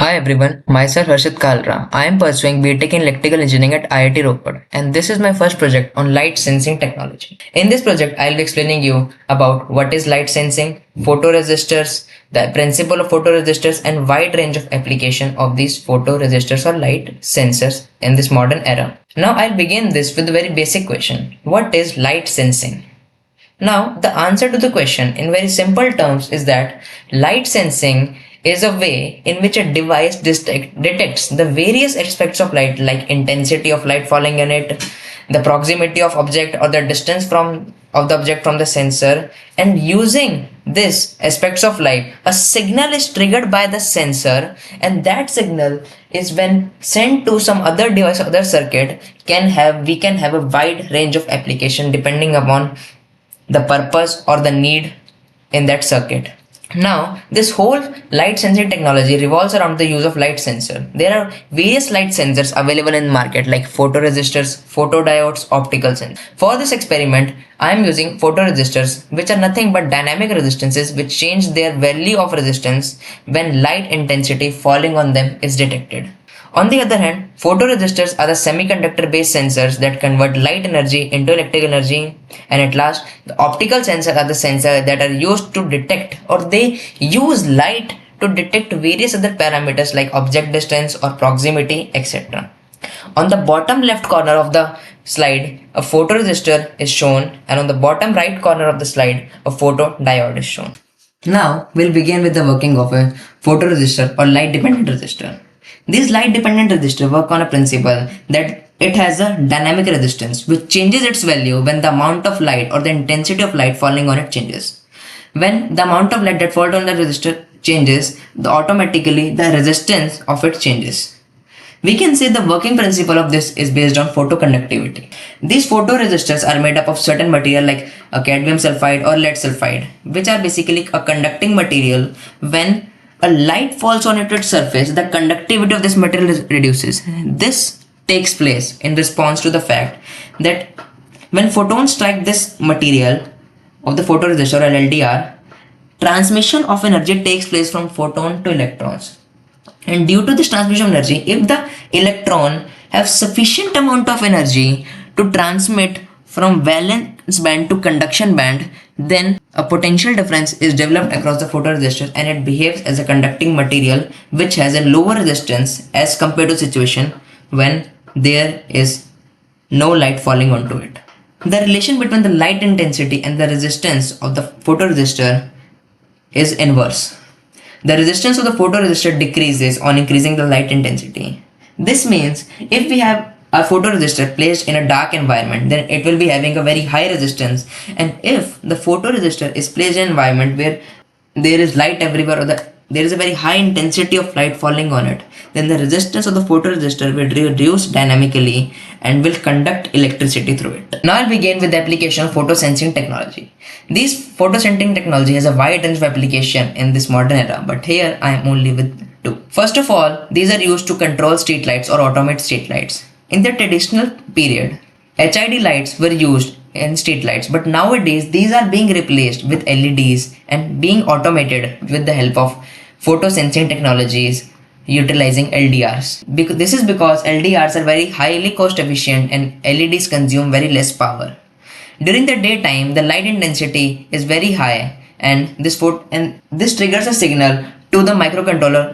Hi everyone, myself Harshit Kalra. I am pursuing BTech in Electrical Engineering at IIT Robotics, and this is my first project on light sensing technology. In this project, I'll be explaining you about what is light sensing, photoresistors, the principle of photoresistors, and wide range of application of these photoresistors or light sensors in this modern era. Now I'll begin this with a very basic question. What is light sensing? Now, the answer to the question in very simple terms is that light sensing is a way in which a device detects the various aspects of light like intensity of light falling on it, the proximity of object or the distance from of the object from the sensor, and using this aspects of light a signal is triggered by the sensor, and that signal is when sent to some other device or other circuit we can have a wide range of application depending upon the purpose or the need in that circuit. Now, this whole light sensing technology revolves around the use of light sensor. There are various light sensors available in the market like photoresistors, photodiodes, optical sensors. For this experiment, I am using photoresistors, which are nothing but dynamic resistances which change their value of resistance when light intensity falling on them is detected. On the other hand, photoresistors are the semiconductor-based sensors that convert light energy into electrical energy. And at last, the optical sensors are the sensors that are used to detect or they use light to detect various other parameters like object distance or proximity, etc. On the bottom left corner of the slide, a photoresistor is shown, and on the bottom right corner of the slide, a photodiode is shown. Now, we'll begin with the working of a photoresistor or light dependent resistor. These light dependent resistors work on a principle that it has a dynamic resistance which changes its value when the amount of light or the intensity of light falling on it changes. When the amount of light that falls on the resistor changes, automatically the resistance of it changes. We can say the working principle of this is based on photoconductivity. These photoresistors are made up of certain material like a cadmium sulfide or lead sulfide, which are basically a conducting material. When a light falls on its surface, the conductivity of this material reduces. This takes place in response to the fact that when photons strike this material of the photoresistor or LDR, transmission of energy takes place from photon to electrons. And due to this transmission of energy, if the electron have sufficient amount of energy to transmit from valence band to conduction band, then a potential difference is developed across the photoresistor and it behaves as a conducting material which has a lower resistance as compared to situation when there is no light falling onto it. The relation between the light intensity and the resistance of the photoresistor is inverse. The resistance of the photoresistor decreases on increasing the light intensity. This means if we have a photoresistor placed in a dark environment, then it will be having a very high resistance. And if the photoresistor is placed in an environment where there is light everywhere or there is a very high intensity of light falling on it, then the resistance of the photoresistor will reduce dynamically and will conduct electricity through it. Now I'll begin with the application of photosensing technology. This photosensing technology has a wide range of application in this modern era, but here I am only with two. First of all, these are used to control streetlights or automate streetlights. In the traditional period, HID lights were used in streetlights, but nowadays these are being replaced with LEDs and being automated with the help of photosensing technologies utilizing LDRs. This is because LDRs are very highly cost efficient and LEDs consume very less power. During the daytime, the light intensity is very high, and this triggers a signal to the microcontroller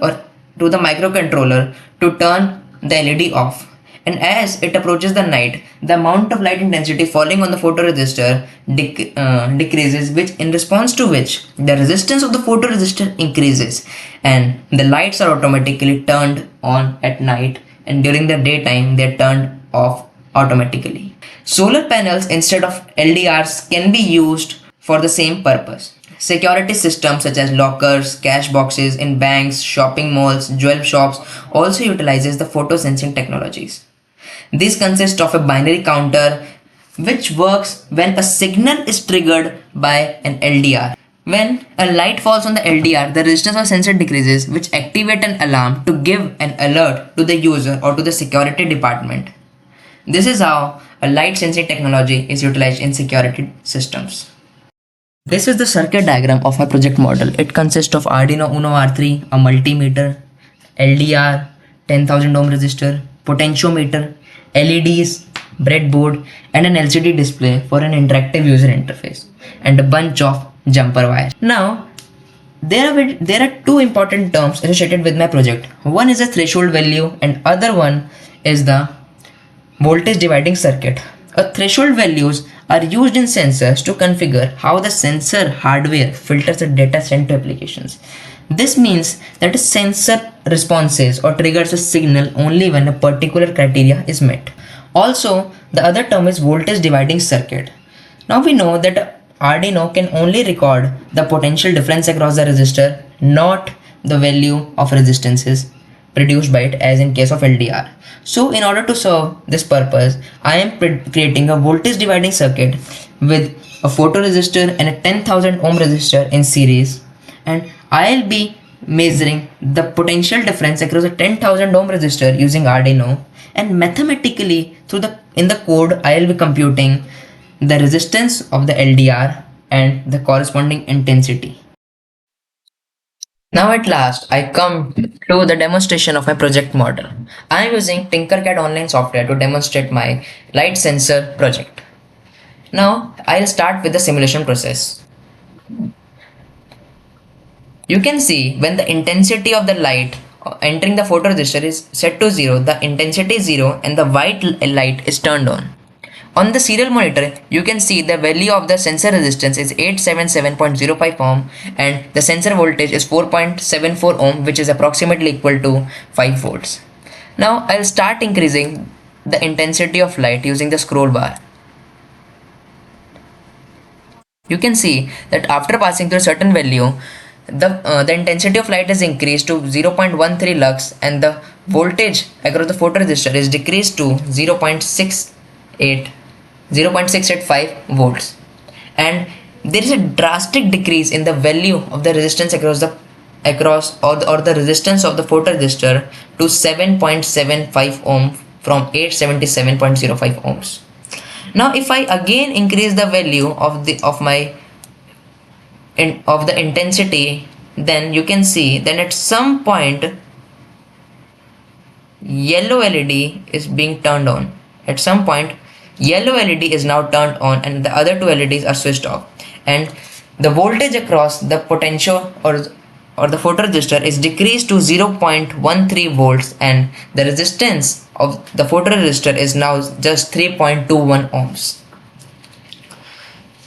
to turn the LED off. And as it approaches the night, the amount of light intensity falling on the photoresistor decreases, which in response to which the resistance of the photoresistor increases, and the lights are automatically turned on at night, and during the daytime they are turned off automatically. Solar panels instead of LDRs can be used for the same purpose. Security systems such as lockers, cash boxes in banks, shopping malls, jewel shops also utilizes the photosensing technologies. This consists of a binary counter which works when a signal is triggered by an LDR. When a light falls on the LDR, the resistance of sensor decreases, which activates an alarm to give an alert to the user or to the security department. This is how a light sensing technology is utilized in security systems. This is the circuit diagram of my project model. It consists of Arduino Uno R3, a multimeter, LDR, 10,000 ohm resistor, potentiometer, LEDs, breadboard, and an LCD display for an interactive user interface, and a bunch of jumper wires. Now, there are two important terms associated with my project. One is a threshold value and other one is the voltage dividing circuit. A threshold values are used in sensors to configure how the sensor hardware filters the data sent to applications. This means that a sensor responses or triggers a signal only when a particular criteria is met. Also, the other term is voltage dividing circuit. Now we know that Arduino can only record the potential difference across the resistor, not the value of resistances produced by it as in case of LDR. So in order to serve this purpose, I am creating a voltage dividing circuit with a photoresistor and a 10,000 ohm resistor in series, and I'll be measuring the potential difference across a 10,000 ohm resistor using Arduino, and mathematically in the code I'll be computing the resistance of the LDR and the corresponding intensity. Now at last, I come to the demonstration of my project model. I am using Tinkercad online software to demonstrate my light sensor project. Now, I'll start with the simulation process. You can see when the intensity of the light entering the photoresistor is set to 0, the intensity is 0 and the white light is turned on. On the serial monitor, you can see the value of the sensor resistance is 877.05 ohm and the sensor voltage is 4.74 ohm, which is approximately equal to 5 volts. Now I'll start increasing the intensity of light using the scroll bar. You can see that after passing through a certain value, the intensity of light is increased to 0.13 lux and the voltage across the photoresistor is decreased to 0.685 volts, and there is a drastic decrease in the value of the resistance across the resistance of the photoresistor to 7.75 ohm from 877.05 ohms. Now if I again increase the value of the intensity, then you can see then at some point yellow LED is being turned on. At some point yellow LED is now turned on and the other two LEDs are switched off, and the voltage across the potential or the photoresistor is decreased to 0.13 volts and the resistance of the photoresistor is now just 3.21 ohms.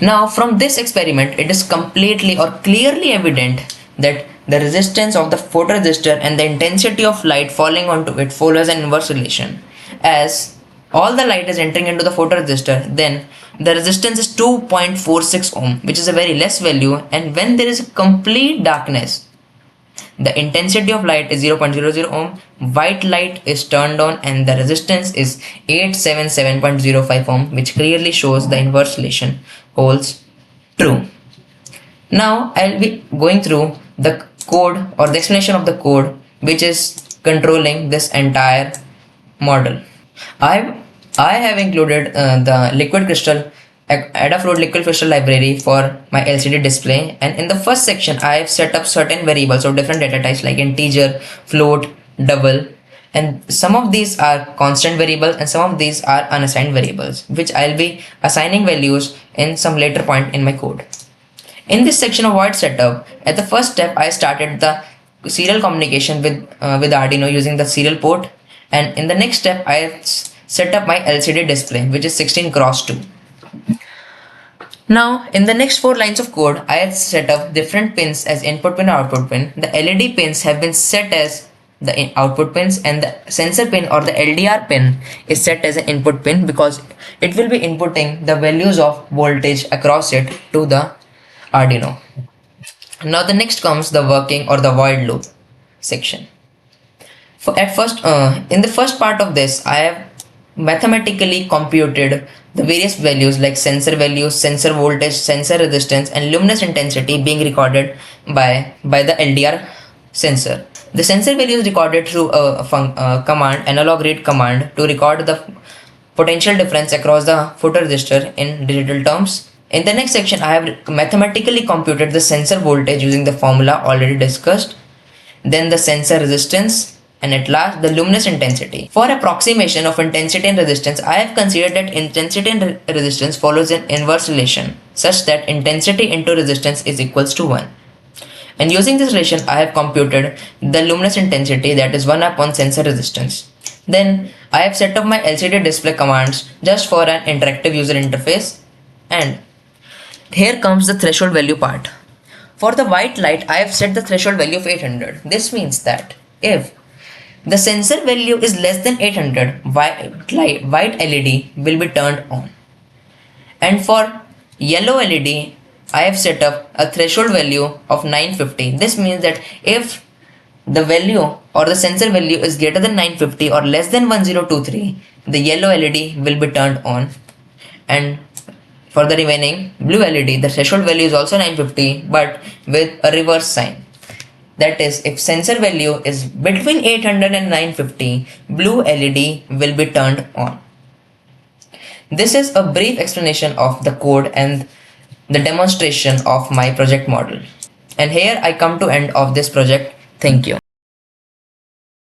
Now from this experiment, it is completely or clearly evident that the resistance of the photoresistor and the intensity of light falling onto it follows an inverse relation. As all the light is entering into the photoresistor, then the resistance is 2.46 ohm, which is a very less value, and when there is complete darkness, the intensity of light is 0.00 ohm, white light is turned on and the resistance is 877.05 ohm, which clearly shows the inverse relation holds true. Now I'll be going through the code or the explanation of the code which is controlling this entire model. I have included the liquid crystal Adafruit liquid crystal library for my LCD display, and in the first section I have set up certain variables of different data types like integer, float, double, and some of these are constant variables and some of these are unassigned variables, which I'll be assigning values in some later point in my code. In this section of void setup, at the first step I started the serial communication with Arduino using the serial port, and in the next step I set up my LCD display, which is 16x2. Now in the next 4 lines of code, I have set up different pins as input pin and output pin. The LED pins have been set as the output pins and the sensor pin or the LDR pin is set as an input pin because it will be inputting the values of voltage across it to the Arduino. Now the next comes the working or the void loop section. In the first part of this, I have mathematically computed the various values like sensor values, sensor voltage, sensor resistance, and luminous intensity being recorded by the LDR sensor. The sensor value is recorded through a command, analog read command, to record the potential difference across the photoresistor in digital terms. In the next section, I have mathematically computed the sensor voltage using the formula already discussed. then the sensor resistance, and at last the luminous intensity. For approximation of intensity and resistance, I have considered that intensity and resistance follows an inverse relation such that intensity into resistance is equals to 1. And using this relation, I have computed the luminous intensity, that is 1 upon sensor resistance. Then I have set up my LCD display commands just for an interactive user interface. And here comes the threshold value part. For the white light, I have set the threshold value of 800. This means that if the sensor value is less than 800, white LED will be turned on. And for yellow LED, I have set up a threshold value of 950. This means that if the value or the sensor value is greater than 950 or less than 1023, the yellow LED will be turned on. And for the remaining blue LED, the threshold value is also 950 but with a reverse sign. That is, if sensor value is between 800 and 950, blue LED will be turned on. This is a brief explanation of the code and the demonstration of my project model. And here I come to end of this project. Thank you.